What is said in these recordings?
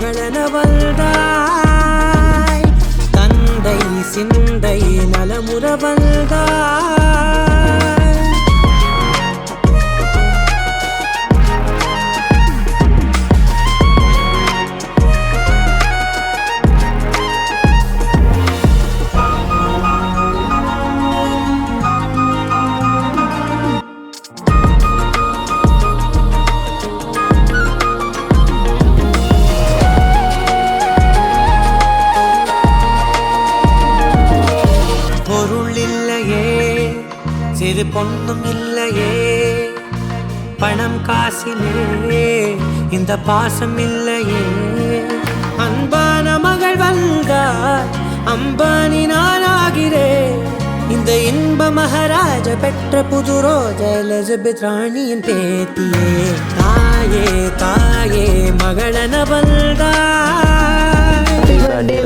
மகளன வந்தாய் தந்தை சிந்தை நலமுற வந்தாய் சிறு பொண்ணும் இல்லையே பணம் காசிலே இந்த பாசம் இல்லையே அன்பான மகள் வந்தார் அம்பானி நானாகிறேன் இந்த இன்ப மகாராஜ பெற்ற புது ரோஜ எலிசபெத் ராணியின் பேத்தியே தாயே தாயே மகளன வந்தாய்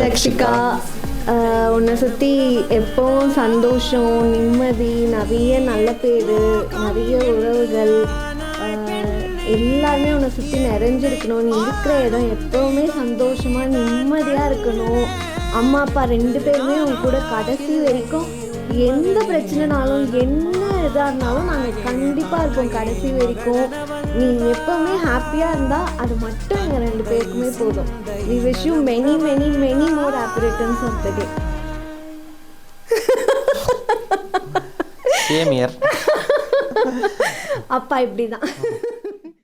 லக்ஷிகா உன்னை சுற்றி எப்போவும் சந்தோஷம் நிம்மதி நிறைய நல்ல பேர் நிறைய உறவுகள் எல்லாருமே உன்னை சுற்றி நிறைஞ்சிருக்கணும் நீ இருக்கிற இடம் எப்போவுமே சந்தோஷமாக நிம்மதியாக இருக்கணும் அம்மா அப்பா 2 பேருமே உன் கூட கடைசி வரைக்கும் எந்த பிரச்சனைனாலும் என்ன இதாக இருந்தாலும் நாங்கள் கண்டிப்பாக இருப்போம் கடைசி வரைக்கும் நீ எப்போவுமே ஹாப்பியாக இருந்தால் அது மட்டும் எங்கள் 2 பேருக்குமே போதும் we wish you many many many more happy returns of the day same here அப்பா இப்படி தான்